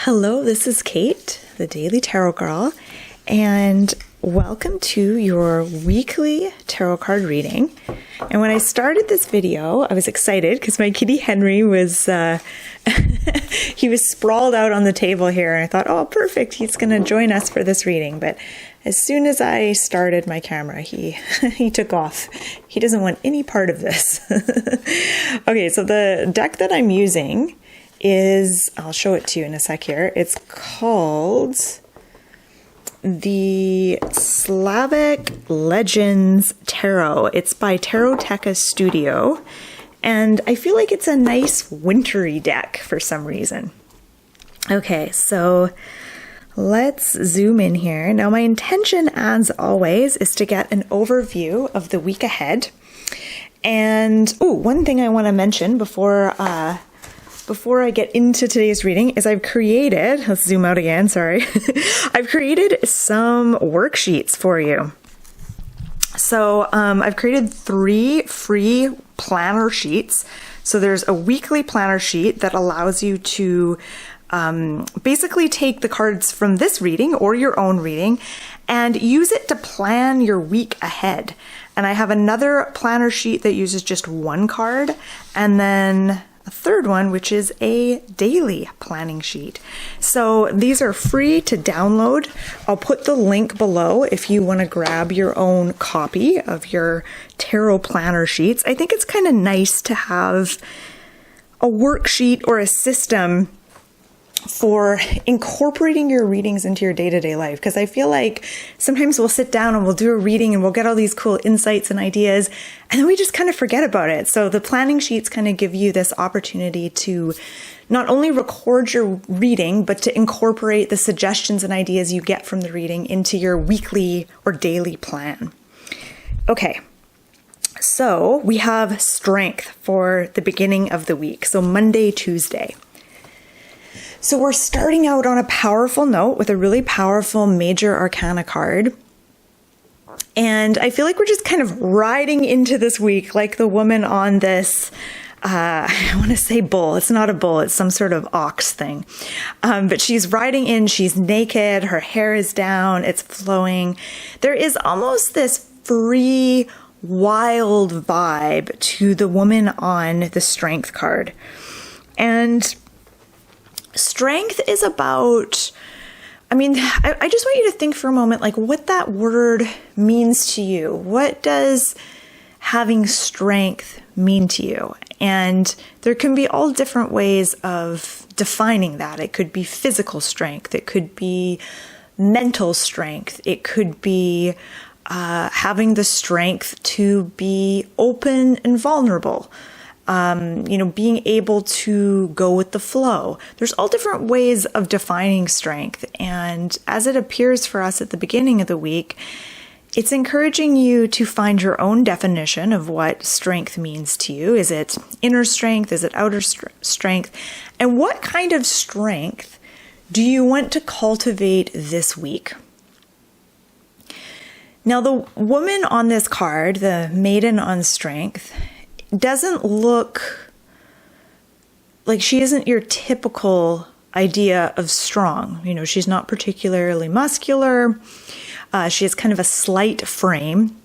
Hello, this is Kate, the Daily Tarot Girl, and welcome to your weekly tarot card reading. And when I started this video, I was excited because my kitty Henry was, he was sprawled out on the table here, and I thought, oh, perfect, he's going to join us for this reading. But as soon as I started my camera, he took off. He doesn't want any part of this. Okay, so the deck that I'm using is, I'll show it to you in a sec here. It's called the Slavic Legends Tarot. It's by Taroteca Studio, and I feel like it's a nice wintry deck for some reason. Okay, so let's zoom in here. Now, my intention, as always, is to get an overview of the week ahead. And, one thing I want to mention before I get into today's reading is I've created, let's zoom out again, sorry. I've created some worksheets for you. So I've created 3 free planner sheets. So there's a weekly planner sheet that allows you to basically take the cards from this reading or your own reading and use it to plan your week ahead. And I have another planner sheet that uses just 1 card, and then a third one, which is a daily planning sheet. So these are free to download. I'll put the link below if you want to grab your own copy of your tarot planner sheets. I think it's kind of nice to have a worksheet or a system for incorporating your readings into your day-to-day life, because I feel like sometimes we'll sit down and we'll do a reading and we'll get all these cool insights and ideas, and then we just kind of forget about it. So the planning sheets kind of give you this opportunity to not only record your reading, but to incorporate the suggestions and ideas you get from the reading into your weekly or daily plan. Okay, so we have strength for the beginning of the week, so Monday, Tuesday. So we're starting out on a powerful note with a really powerful major arcana card. And I feel like we're just kind of riding into this week like the woman on this, I want to say bull. It's not a bull. It's some sort of ox thing. But she's riding in. She's naked. Her hair is down. It's flowing. There is almost this free, wild vibe to the woman on the strength card. And strength is about, I just want you to think for a moment, like what that word means to you. What does having strength mean to you? And there can be all different ways of defining that. It could be physical strength. It could be mental strength. It could be having the strength to be open and vulnerable. Being able to go with the flow. There's all different ways of defining strength. And as it appears for us at the beginning of the week, it's encouraging you to find your own definition of what strength means to you. Is it inner strength? Is it outer strength? And what kind of strength do you want to cultivate this week? Now, the woman on this card, the maiden on strength, doesn't look like, she isn't your typical idea of strong. She's not particularly muscular. She has kind of a slight frame.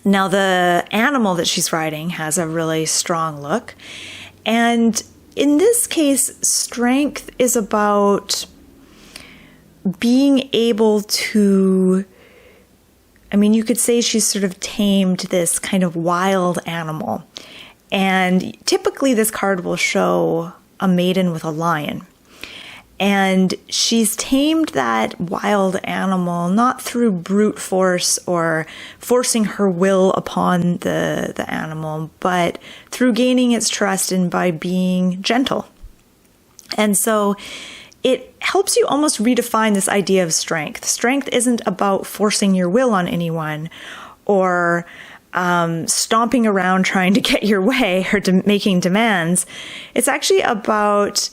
Now, the animal that she's riding has a really strong look. And in this case, strength is about being able to, you could say she's sort of tamed this kind of wild animal. And typically this card will show a maiden with a lion. And she's tamed that wild animal not through brute force or forcing her will upon the animal, but through gaining its trust and by being gentle. And so it helps you almost redefine this idea of strength. Strength isn't about forcing your will on anyone or stomping around trying to get your way or making demands. It's actually about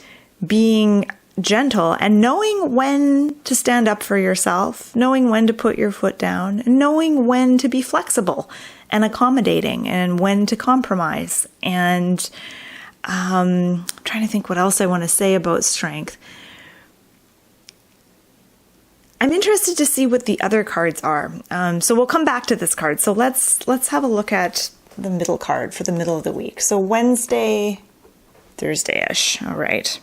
being gentle and knowing when to stand up for yourself, knowing when to put your foot down, and knowing when to be flexible and accommodating and when to compromise. And I'm trying to think what else I want to say about strength. I'm interested to see what the other cards are. So we'll come back to this card. So let's have a look at the middle card for the middle of the week. So Wednesday, Thursday-ish. All right.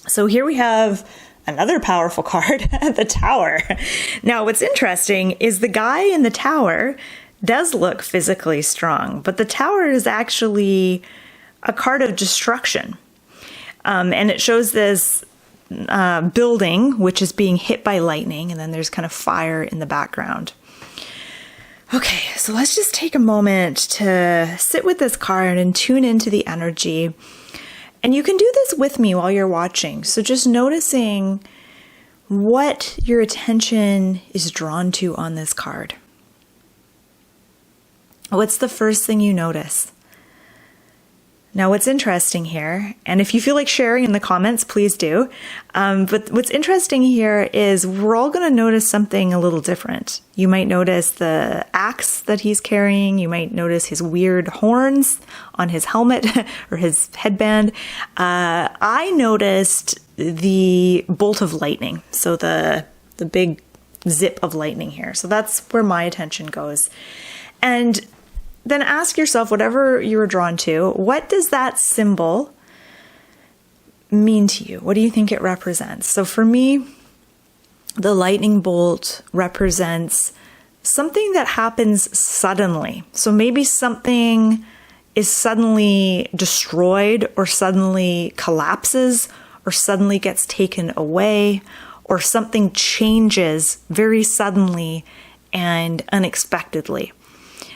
So here we have another powerful card, the Tower. Now, what's interesting is the guy in the Tower does look physically strong, but the Tower is actually a card of destruction. And it shows this building, which is being hit by lightning, and then there's kind of fire in the background. Okay, so let's just take a moment to sit with this card and tune into the energy. And you can do this with me while you're watching. So just noticing what your attention is drawn to on this card. What's the first thing you notice? Now, what's interesting here, and if you feel like sharing in the comments, please do. But what's interesting here is we're all going to notice something a little different. You might notice the axe that he's carrying. You might notice his weird horns on his helmet or his headband. I noticed the bolt of lightning. So the big zip of lightning here. So that's where my attention goes. And then ask yourself, whatever you were drawn to, what does that symbol mean to you? What do you think it represents? So for me, the lightning bolt represents something that happens suddenly. So maybe something is suddenly destroyed or suddenly collapses or suddenly gets taken away or something changes very suddenly and unexpectedly.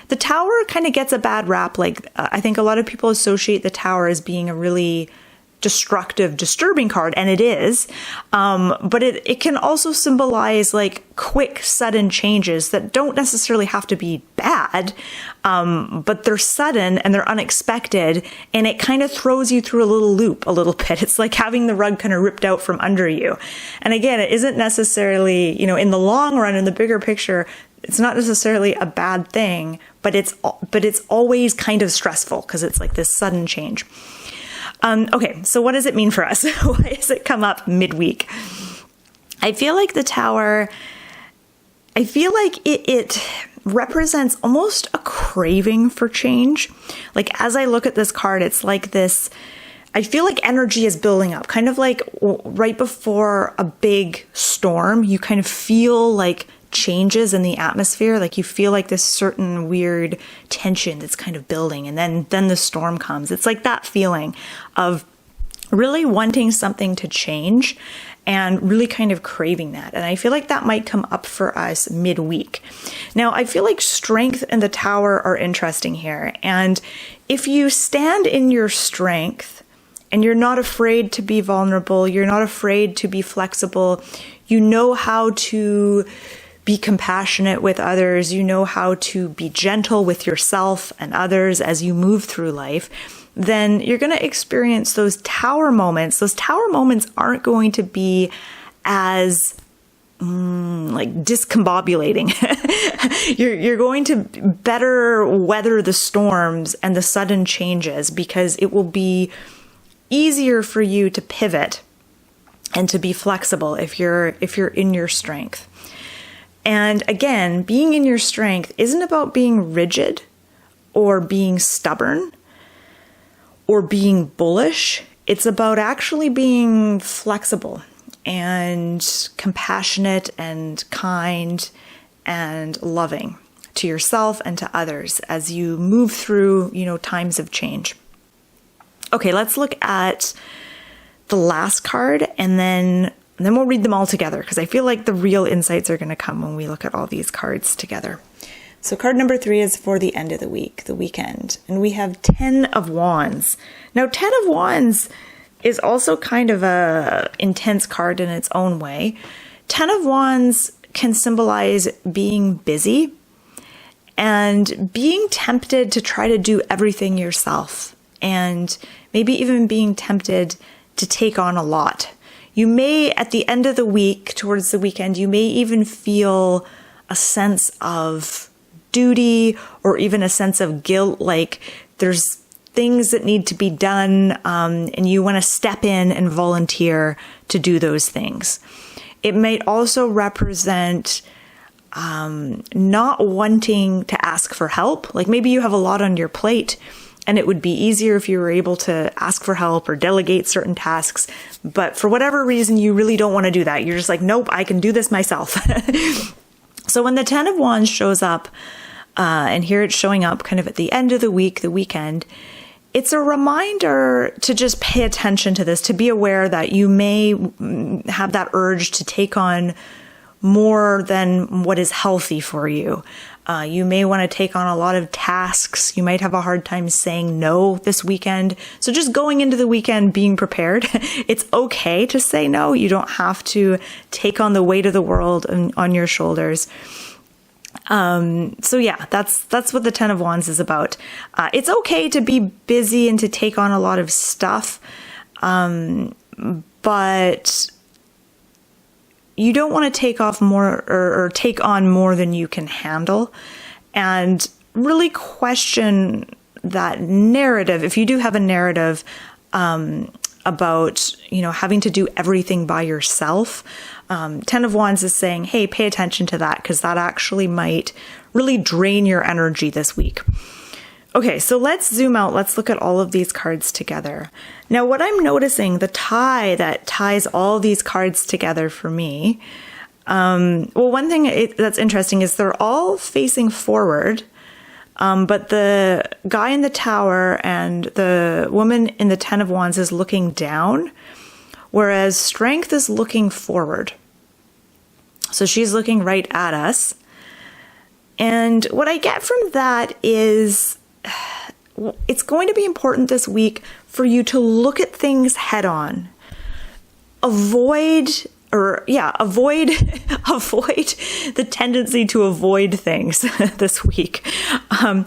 The Tower kind of gets a bad rap. I think a lot of people associate the Tower as being a really destructive, disturbing card, and it is. But it can also symbolize quick, sudden changes that don't necessarily have to be bad, but they're sudden and they're unexpected, and it kind of throws you through a little loop a little bit. It's like having the rug kind of ripped out from under you. And again, it isn't necessarily, in the long run, in the bigger picture, it's not necessarily a bad thing, but it's always kind of stressful because it's like this sudden change. Okay, so what does it mean for us? Why does it come up midweek? I feel like the Tower, it represents almost a craving for change. As I look at this card, it's like this, I feel like energy is building up, kind of like right before a big storm, you kind of feel like changes in the atmosphere, you feel like this certain weird tension that's kind of building, and then the storm comes. It's like that feeling of really wanting something to change and really kind of craving that. And I feel like that might come up for us midweek. Now, I feel like strength and the Tower are interesting here. And if you stand in your strength and you're not afraid to be vulnerable, you're not afraid to be flexible, you know how to be compassionate with others, you know how to be gentle with yourself and others as you move through life, then you're going to experience those Tower moments. Those Tower moments aren't going to be as discombobulating. You're going to better weather the storms and the sudden changes because it will be easier for you to pivot and to be flexible if you're in your strength. And again, being in your strength isn't about being rigid or being stubborn or being bullish. It's about actually being flexible and compassionate and kind and loving to yourself and to others as you move through, times of change. Okay, let's look at the last card and then we'll read them all together because I feel like the real insights are going to come when we look at all these cards together. So card number 3 is for the end of the week, the weekend. And we have 10 of Wands. Now, 10 of Wands is also kind of a intense card in its own way. 10 of Wands can symbolize being busy and being tempted to try to do everything yourself, and maybe even being tempted to take on a lot. You may, at the end of the week, towards the weekend, you may even feel a sense of duty or even a sense of guilt, like there's things that need to be done and you want to step in and volunteer to do those things. It might also represent not wanting to ask for help. Like maybe you have a lot on your plate and it would be easier if you were able to ask for help or delegate certain tasks. But for whatever reason, you really don't want to do that. You're just like, nope, I can do this myself. So when the Ten of Wands shows up, and here it's showing up kind of at the end of the week, the weekend, it's a reminder to just pay attention to this, to be aware that you may have that urge to take on more than what is healthy for you. You may want to take on a lot of tasks. You might have a hard time saying no this weekend. So just going into the weekend, being prepared. It's okay to say no. You don't have to take on the weight of the world on your shoulders. So yeah, that's what the Ten of Wands is about. It's okay to be busy and to take on a lot of stuff. But you don't want to take off more or take on more than you can handle, and really question that narrative. If you do have a narrative, about, having to do everything by yourself, Ten of Wands is saying, hey, pay attention to that, because that actually might really drain your energy this week. Okay, so let's zoom out. Let's look at all of these cards together. Now, what I'm noticing, the tie that ties all these cards together for me, one thing that's interesting is they're all facing forward, but the guy in the Tower and the woman in the Ten of Wands is looking down, whereas Strength is looking forward. So she's looking right at us. And what I get from that is it's going to be important this week for you to look at things head on. Avoid the tendency to avoid things this week. There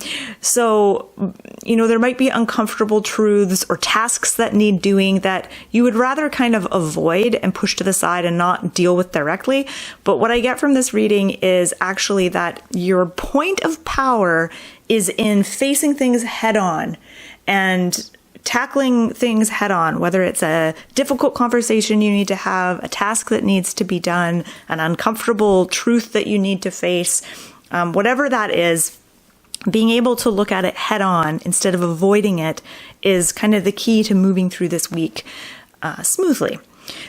might be uncomfortable truths or tasks that need doing that you would rather kind of avoid and push to the side and not deal with directly. But what I get from this reading is actually that your point of power is in facing things head on and tackling things head on, whether it's a difficult conversation you need to have, a task that needs to be done, an uncomfortable truth that you need to face, whatever that is, being able to look at it head on instead of avoiding it is kind of the key to moving through this week smoothly.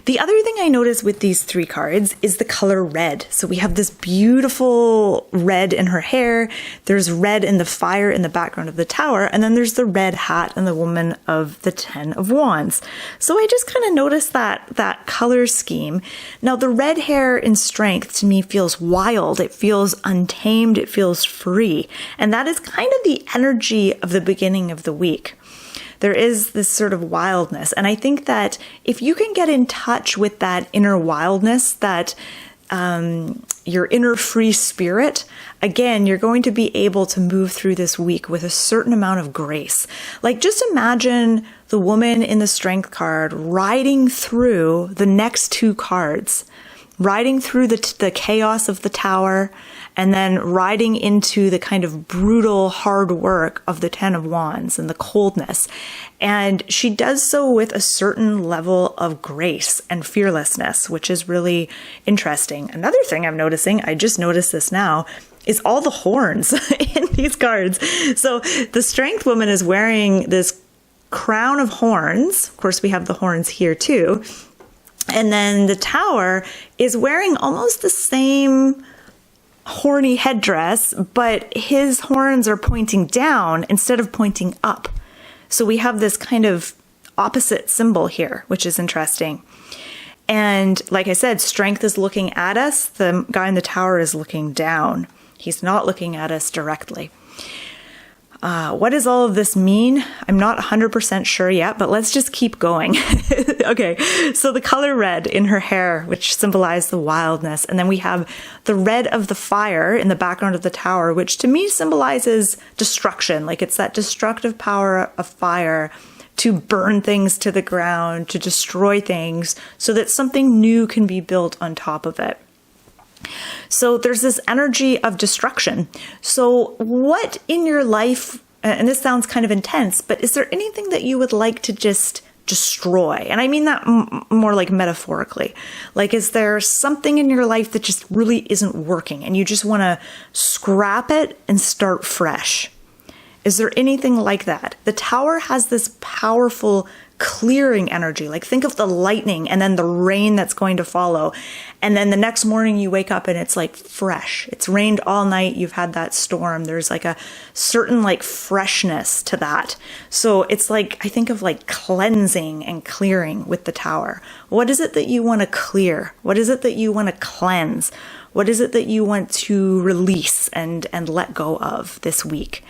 The other thing I notice with these three cards is the color red. So we have this beautiful red in her hair. There's red in the fire in the background of the Tower. And then there's the red hat and the woman of the Ten of Wands. So I just kind of noticed that color scheme. Now the red hair in Strength to me feels wild. It feels untamed. It feels free. And that is kind of the energy of the beginning of the week. There is this sort of wildness. And I think that if you can get in touch with that inner wildness, that your inner free spirit, again, you're going to be able to move through this week with a certain amount of grace. Like just imagine the woman in the Strength card riding through the next two cards, riding through the chaos of the Tower, and then riding into the kind of brutal hard work of the Ten of Wands and the coldness. And she does so with a certain level of grace and fearlessness, which is really interesting. Another thing I'm noticing, I just noticed this now, is all the horns in these cards. So the Strength woman is wearing this crown of horns. Of course, we have the horns here too. And then the Tower is wearing almost the same horny headdress, but his horns are pointing down instead of pointing up. So we have this kind of opposite symbol here, which is interesting. And like I said, Strength is looking at us. The guy in the Tower is looking down. He's not looking at us directly. What does all of this mean? I'm not 100% sure yet, but let's just keep going. Okay, so the color red in her hair, which symbolized the wildness. And then we have the red of the fire in the background of the Tower, which to me symbolizes destruction. Like it's that destructive power of fire to burn things to the ground, to destroy things so that something new can be built on top of it. So there's this energy of destruction. So what in your life, and this sounds kind of intense, but is there anything that you would like to just destroy? And I mean that more like metaphorically. Like, is there something in your life that just really isn't working and you just want to scrap it and start fresh? Is there anything like that? The Tower has this powerful clearing energy. Like, think of the lightning and then the rain that's going to follow. And then the next morning you wake up and it's like fresh. It's rained all night. You've had that storm. There's like a certain like freshness to that. So it's like, I think of like cleansing and clearing with the Tower. What is it that you want to clear? What is it that you want to cleanse? What is it that you want to release and let go of this week?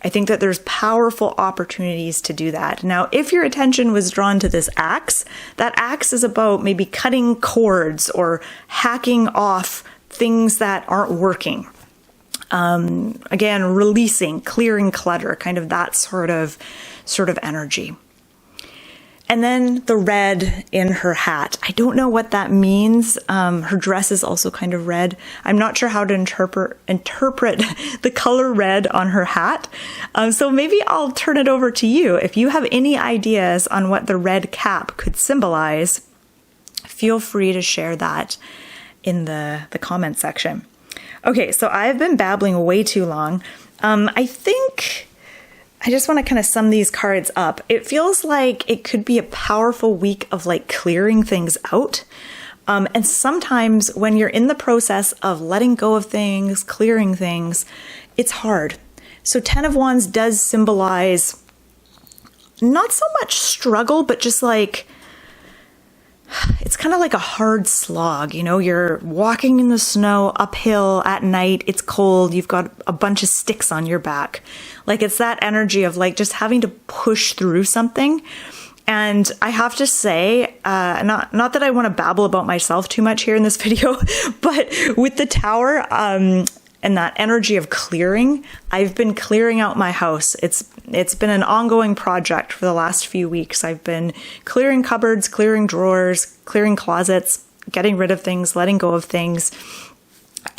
I think that there's powerful opportunities to do that. Now, if your attention was drawn to this axe, that axe is about maybe cutting cords or hacking off things that aren't working. Again, releasing, clearing clutter, kind of that sort of energy. And then the red in her hat. I don't know what that means. Her dress is also kind of red. I'm not sure how to interpret the color red on her hat. So maybe I'll turn it over to you. If you have any ideas on what the red cap could symbolize, feel free to share that in the comment section. Okay, so I've been babbling way too long. I think I just want to kind of sum these cards up. It feels like it could be a powerful week of like clearing things out. And sometimes when you're in the process of letting go of things, clearing things, it's hard. So 10 of Wands does symbolize not so much struggle, but just like, it's kind of like a hard slog. You know, you're walking in the snow uphill at night. It's cold. You've got a bunch of sticks on your back. Like, it's that energy of like just having to push through something. And I have to say, not that I want to babble about myself too much here in this video, but with the Tower, and that energy of clearing, I've been clearing out my house. It's been an ongoing project for the last few weeks. I've been clearing cupboards, clearing drawers, clearing closets, getting rid of things, letting go of things,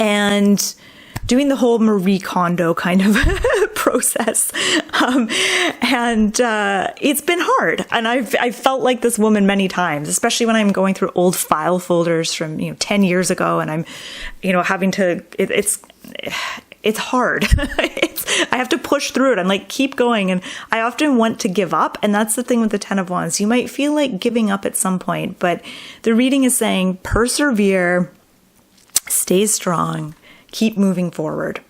and doing the whole Marie Kondo kind of process. It's been hard. And I've felt like this woman many times, especially when I'm going through old file folders from, 10 years ago, and I'm, having to, it's hard. I have to push through it. I'm like, keep going. And I often want to give up. And that's the thing with the 10 of Wands. You might feel like giving up at some point, but the reading is saying persevere, stay strong, keep moving forward.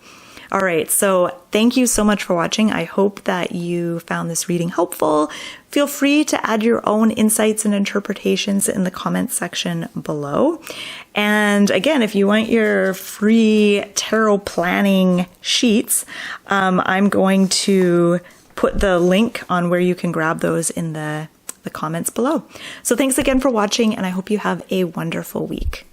All right. So thank you so much for watching. I hope that you found this reading helpful. Feel free to add your own insights and interpretations in the comments section below. And again, if you want your free tarot planning sheets, I'm going to put the link on where you can grab those in the comments below. So thanks again for watching, and I hope you have a wonderful week.